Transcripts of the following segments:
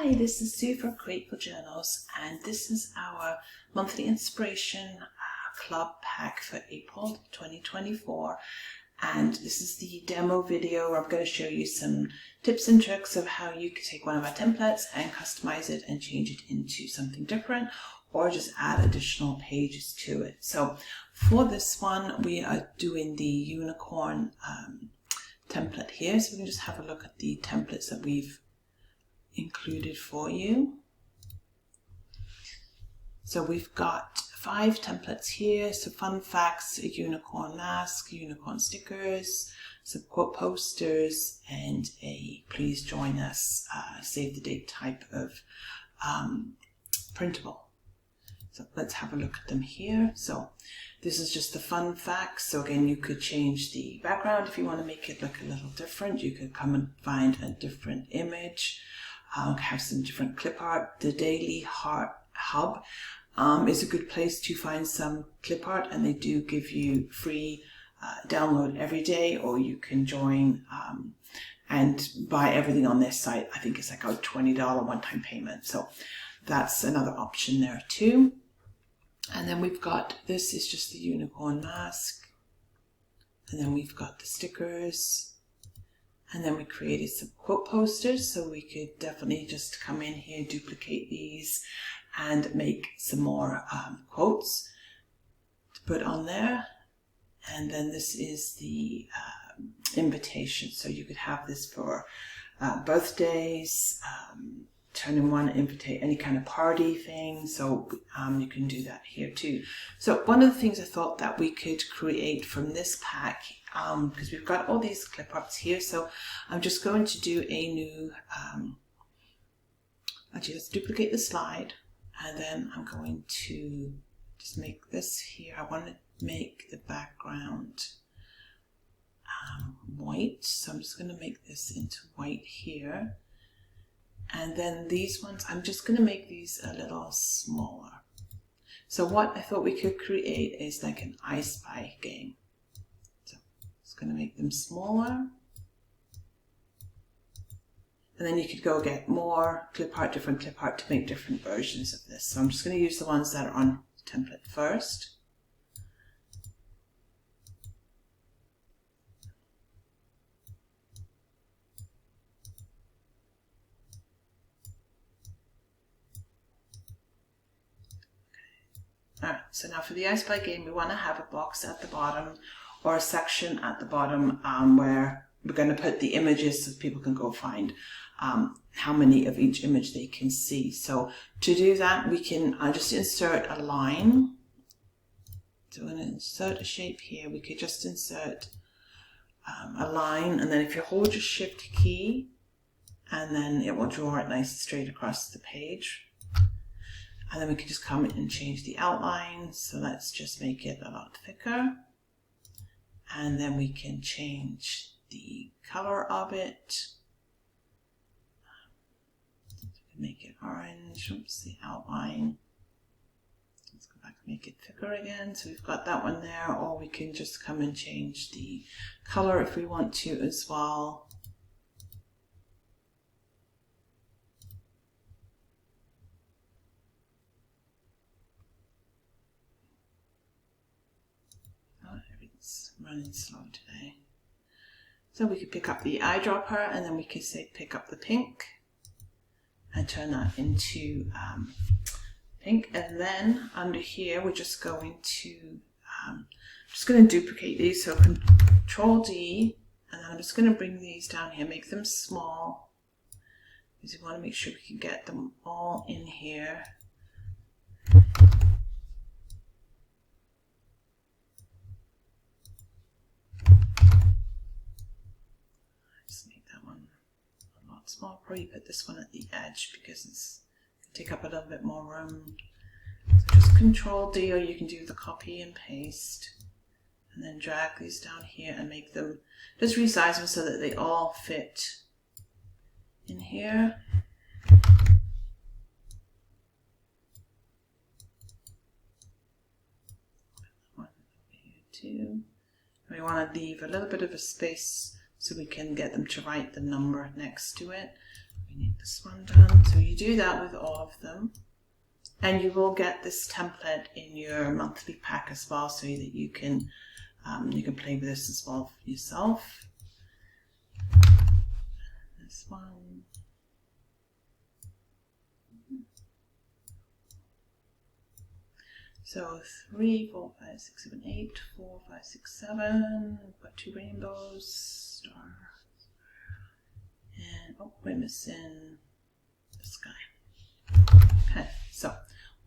Hi, this is Sue from Createful Journals, and this is our monthly inspiration club pack for April 2024. And this is the demo video where I'm going to show you some tips and tricks of how you can take one of our templates and customize it and change it into something different, or just add additional pages to it. So for this one, we are doing the unicorn template here. So we can just have a look at the templates that we've included for you. So we've got 5 templates here. So fun facts, a unicorn mask, unicorn stickers, some quote posters, and a please join us save the date type of printable. So let's have a look at them here. So this is just the fun facts. So again, you could change the background if you want to make it look a little different. You could come and find a different image. Have some different clip art. The Daily Hub is a good place to find some clip art, and they do give you free download every day, or you can join and buy everything on their site. I think it's like a $20 one-time payment, so that's another option there too. And then we've got, this is just the unicorn mask, and then we've got the stickers. And then we created some quote posters, so we could definitely just come in here, duplicate these, and make some more quotes to put on there. And then this is the invitation. So you could have this for birthdays, turn-in one, invite any kind of party thing. So you can do that here too. So one of the things I thought that we could create from this pack, because we've got all these clip arts here, so I'm just going to do a new, actually let's duplicate the slide, and then I'm going to just make this here. I want to make the background white, so I'm just going to make this into white here. And then these ones, I'm just going to make these a little smaller. So what I thought we could create is like an I Spy game. So just going to make them smaller. And then you could go get more clip art, different clip art to make different versions of this. So I'm just going to use the ones that are on template first. Alright, so now for the I Spy game, we want to have a box at the bottom or a section at the bottom where we're going to put the images so people can go find how many of each image they can see. So to do that, we can just insert a line. So we're going to insert a shape here. We could just insert a line, and then if you hold your Shift key, and then it will draw it nice and straight across the page. And then we can just come in and change the outline. So let's just make it a lot thicker. And then we can change the color of it. Make it orange. Oops, the outline. Let's go back and make it thicker again. So we've got that one there. Or we can just come and change the color if we want to as well. Running slow today. So we could pick up the eyedropper, and then we could say pick up the pink and turn that into pink. And then under here we're just going to duplicate these. So Control D, and then I'm just going to bring these down here, make them small, because we want to make sure we can get them all in here. Small, probably put this one at the edge because it's going to take up a little bit more room. So just Control D, or you can do the copy and paste, and then drag these down here and make them, just resize them so that they all fit in here. One over here too. And we want to leave a little bit of a space so we can get them to write the number next to it. We need this one done. So you do that with all of them. And you will get this template in your monthly pack as well, so that you can play with this as well for yourself. This one. So 3, 4, 5, 6, 7, 8, 4, 5, 6, 7. We've got 2 rainbows, star, and oh, we're missing the sky. Okay, so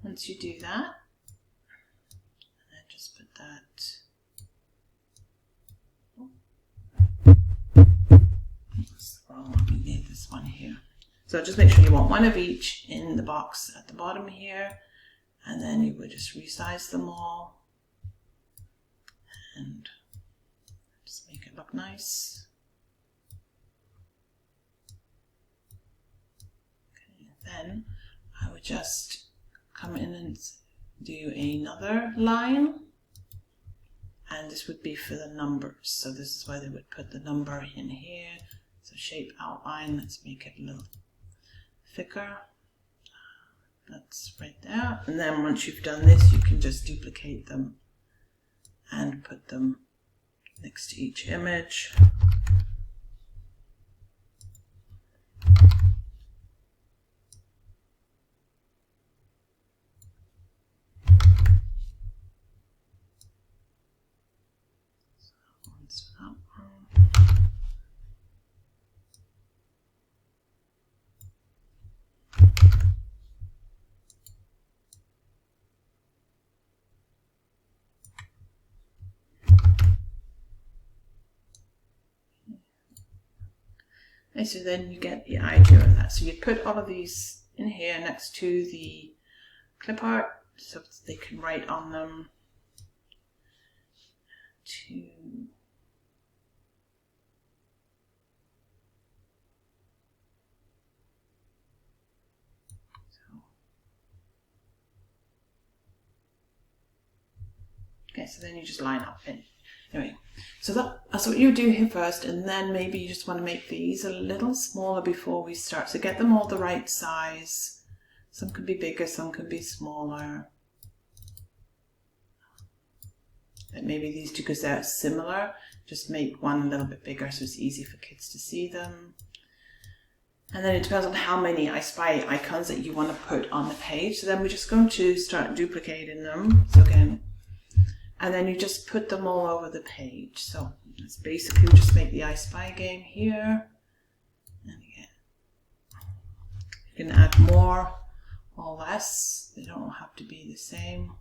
once you do that, and then just put that. Oh, that's the wrong one. We need this one here. So just make sure you want one of each in the box at the bottom here. And then you would just resize them all and just make it look nice. Okay, then I would just come in and do another line, and this would be for the numbers. So this is why they would put the number in here. So shape outline, let's make it a little thicker. That's right there. And then once you've done this, you can just duplicate them and put them next to each image. Okay, so then you get the idea of that. So you put all of these in here next to the clip art so they can write on them. Okay, so then you just line up in. Anyway, so that's what you do here first, and then maybe you just want to make these a little smaller before we start. So get them all the right size. Some could be bigger, some could be smaller. And maybe these two, because they're similar, just make one a little bit bigger so it's easy for kids to see them. And then it depends on how many I Spy icons that you want to put on the page. So then we're just going to start duplicating them. So again, and then you just put them all over the page. So it's basically just make the I Spy game here. And again, you can add more or less. They don't have to be the same.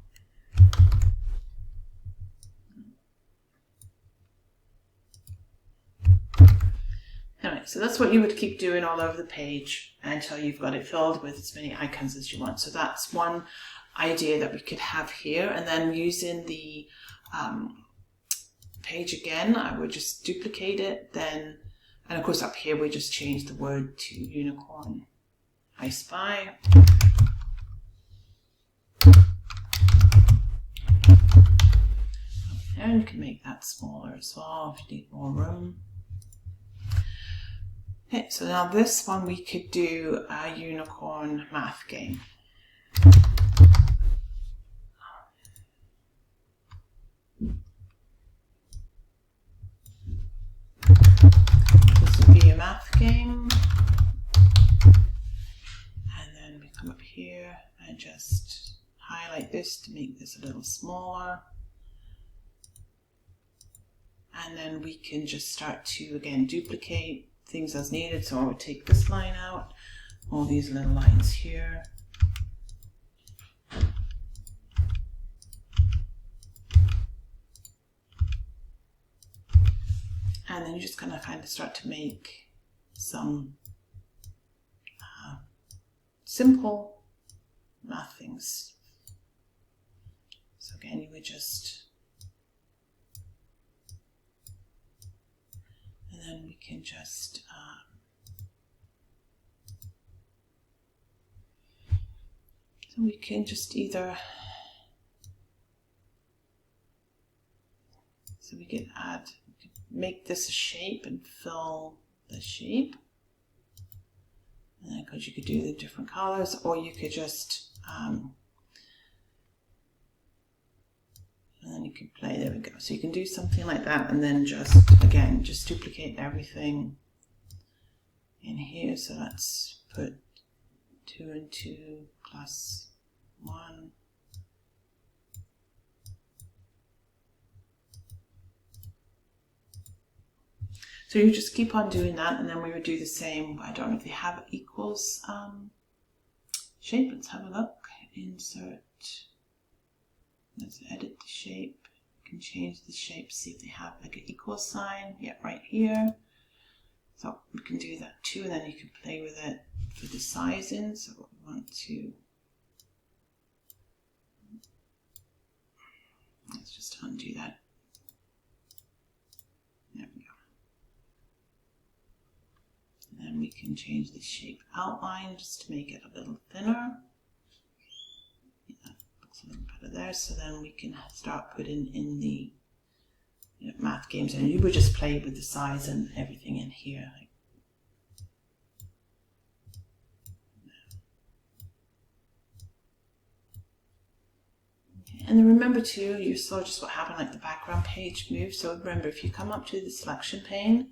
Anyway, so that's what you would keep doing all over the page until you've got it filled with as many icons as you want. So that's one idea that we could have here. And then using the page again, I would just duplicate it then, and of course up here we just change the word to unicorn I Spy. And you can make that smaller as well if you need more room. Okay, so now this one we could do a unicorn math game. This would be a math game. And then we come up here and just highlight this to make this a little smaller. And then we can just start to, again, duplicate things as needed. So I would take this line out, all these little lines here. And then you're just going to kind of start to make some simple math things. So again, you would just, and then we can just so we can just either, so we can add, make this a shape and fill the shape, because you could do the different colors, or you could just and then you can play. There we go. So you can do something like that, and then just again just duplicate everything in here. So let's put 2 and 2 plus 1. So you just keep on doing that, and then we would do the same. I don't know if they have equals shape. Let's have a look. Insert. Let's edit the shape. You can change the shape, see if they have like an equal sign. Yeah, right here. So we can do that too, and then you can play with it for the sizing. So we want to, let's just undo that. There we go. And then we can change the shape outline just to make it a little thinner. Yeah, that looks a little better there. So then we can start putting in the math games, and you would just play with the size and everything in here. And then remember too, you saw just what happened, like the background page moved. So remember, if you come up to the selection pane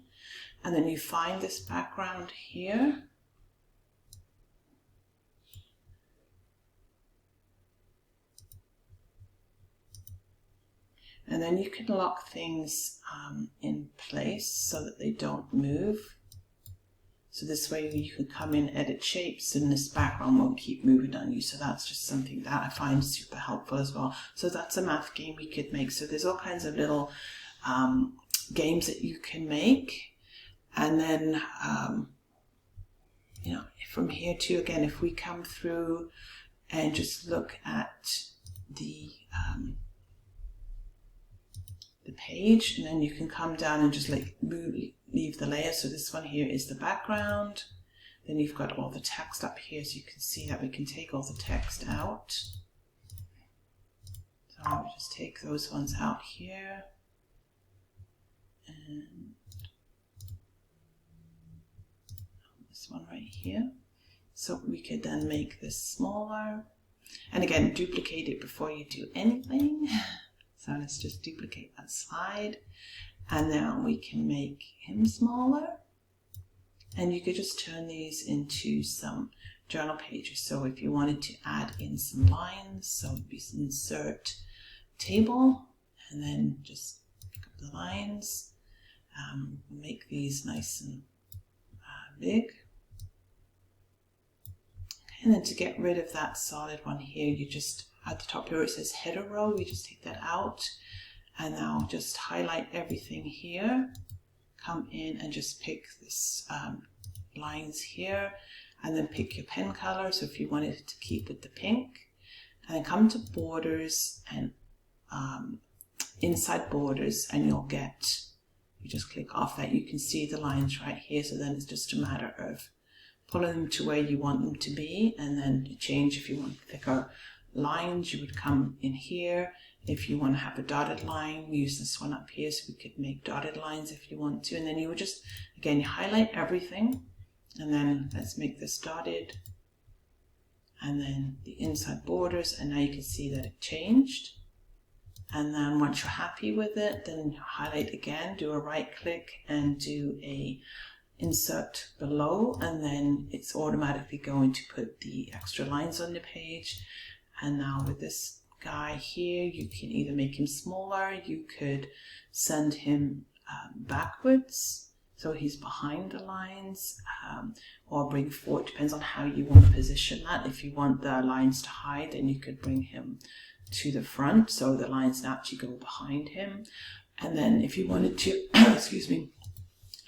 and then you find this background here, and then you can lock things in place so that they don't move. So this way you can come in, edit shapes, and this background won't keep moving on you. So that's just something that I find super helpful as well. So that's a math game we could make. So there's all kinds of little games that you can make. And then, you know, from here too, again, if we come through and just look at the page, and then you can come down and just like leave the layer. So this one here is the background. Then you've got all the text up here, so you can see that we can take all the text out. So I'll just take those ones out here. And this one right here. So we could then make this smaller. And again, duplicate it before you do anything. So let's just duplicate that slide, and now we can make him smaller. And you could just turn these into some journal pages. So if you wanted to add in some lines, so it'd be insert table, and then just pick up the lines, make these nice and big. And then to get rid of that solid one here, you just, at the top here it says header row, we just take that out, and now just highlight everything here, come in and just pick this lines here, and then pick your pen color. So if you wanted to keep with the pink, and then come to borders and inside borders, and you'll get, you just click off that, you can see the lines right here. So then it's just a matter of pulling them to where you want them to be, and then you change. If you want thicker lines, you would come in here. If you want to have a dotted line, we use this one up here, so we could make dotted lines if you want to. And then you would just, again, you highlight everything, and then let's make this dotted, and then the inside borders, and now you can see that it changed. And then once you're happy with it, then highlight again, do a right click and do a insert below, and then it's automatically going to put the extra lines on the page. And now with this guy here, you can either make him smaller, you could send him backwards, so he's behind the lines, or bring forward, depends on how you want to position that. If you want the lines to hide, then you could bring him to the front, so the lines actually go behind him. And then if you wanted to, excuse me,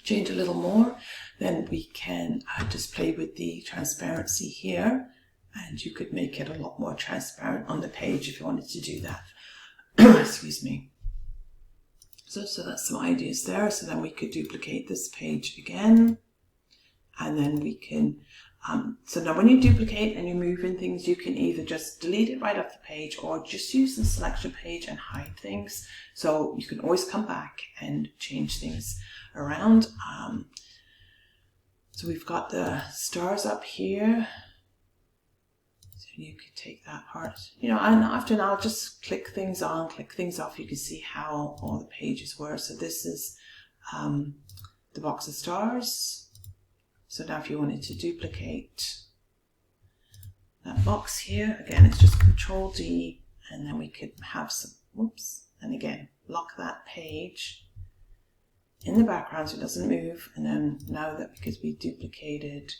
change a little more, then we can just play with the transparency here, and you could make it a lot more transparent on the page if you wanted to do that. Excuse me. So that's some ideas there. So then we could duplicate this page again, and then we can, so now when you duplicate and you move in things, you can either just delete it right off the page, or just use the selection page and hide things. So you can always come back and change things around. So we've got the stars up here. So you could take that part, you know, and often I'll just click things on, click things off. You can see how all the pages were. So this is the box of stars. So now if you wanted to duplicate that box here, again, it's just Control D, and then we could have some, whoops, and again, lock that page in the background so it doesn't move. And then now that, because we duplicated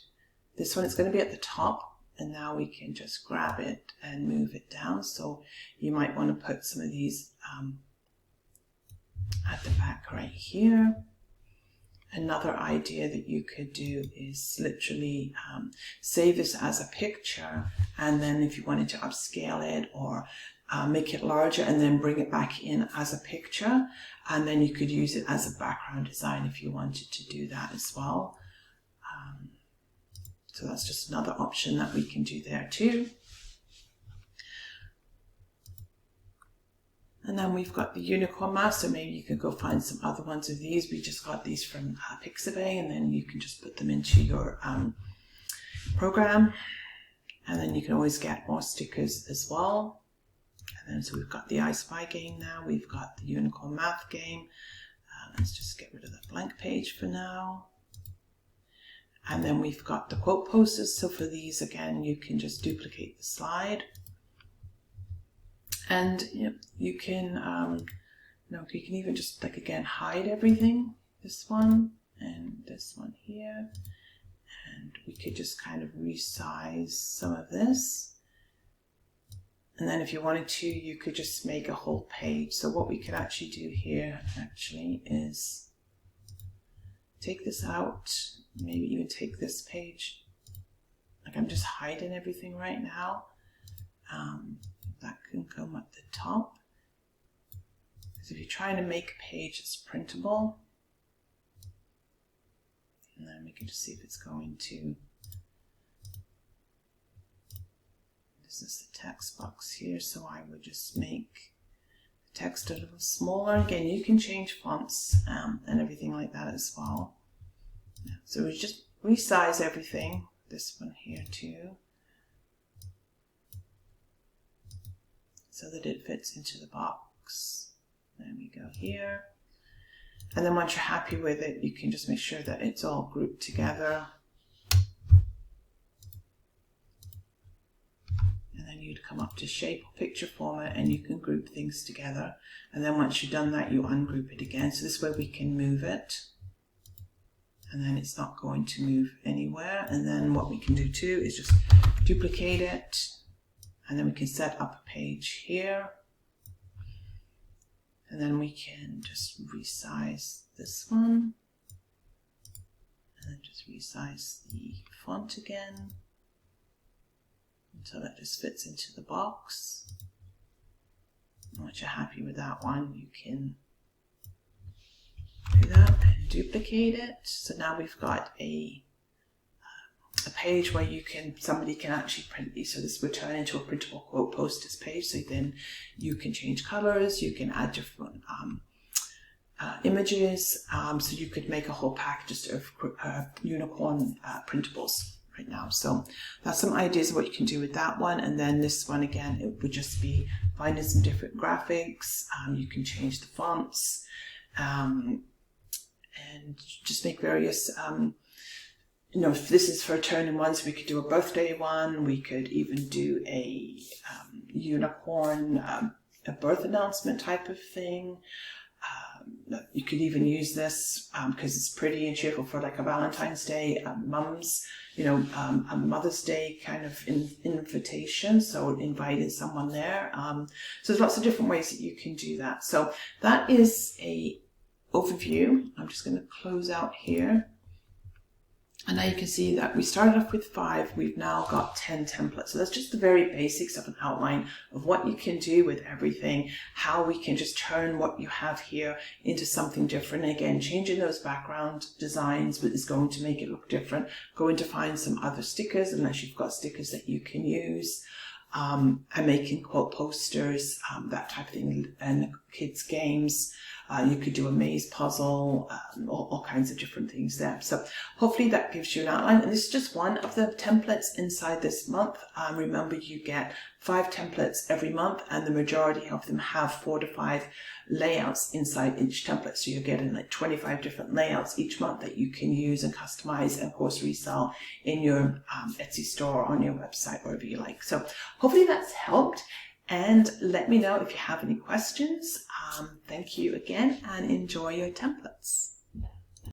this one, it's going to be at the top, and now we can just grab it and move it down. So you might want to put some of these at the back right here. Another idea that you could do is literally save this as a picture, and then if you wanted to upscale it or make it larger and then bring it back in as a picture, and then you could use it as a background design if you wanted to do that as well. So that's just another option that we can do there too. And then we've got the unicorn mask, so maybe you could go find some other ones of these. We just got these from Pixabay, and then you can just put them into your program. And then you can always get more stickers as well. And then so we've got the I Spy game now, we've got the unicorn math game. Let's just get rid of the blank page for now. And then we've got the quote posters. So for these, again, you can just duplicate the slide. And you can, you can even just, like, again, hide everything. This one and this one here. And we could just kind of resize some of this. And then if you wanted to, you could just make a whole page. So what we could actually do here is take this out, maybe even take this page. Like, I'm just hiding everything right now. That can come at the top. Because if you're trying to make a page that's printable, and then we can just see if it's going to, this is the text box here, so I would just make the text a little smaller. Again, you can change fonts and everything like that as well. So we just resize everything, this one here too, so that it fits into the box. There we go here. And then once you're happy with it, you can just make sure that it's all grouped together. And then you'd come up to shape or picture format, and you can group things together. And then once you've done that, you ungroup it again. So this way we can move it. And then it's not going to move anywhere. And then what we can do too is just duplicate it. And then we can set up a page here. And then we can just resize this one. And then just resize the font again until that just fits into the box. And once you're happy with that one, you can do that and duplicate it. So now we've got a page where somebody can actually print these. So this would turn into a printable quote posters page. So then you can change colors, you can add different images. So you could make a whole pack just of unicorn printables right now. So that's some ideas of what you can do with that one. And then this one, again, it would just be finding some different graphics. You can change the fonts and just make various if this is for turn-in ones, we could do a birthday one. We could even do a unicorn, a birth announcement type of thing. You could even use this because it's pretty and cheerful for like a Valentine's Day, Mum's, a Mother's Day kind of invitation. So inviting someone there. So there's lots of different ways that you can do that. So that is a overview. I'm just going to close out here. And now you can see that we started off with 5, we've now got 10 templates. So that's just the very basics of an outline of what you can do with everything, how we can just turn what you have here into something different. And again, changing those background designs is going to make it look different. Going to find some other stickers, unless you've got stickers that you can use. And making quote posters, that type of thing. And kids' games. You could do a maze puzzle, all kinds of different things there. So hopefully that gives you an outline. And this is just one of the templates inside this month. Remember, you get 5 templates every month, and the majority of them have 4 to 5 layouts inside each template. So you're getting like 25 different layouts each month that you can use and customize and of course resell in your Etsy store, on your website, wherever you like. So hopefully that's helped. And let me know if you have any questions. Thank you again, and enjoy your templates.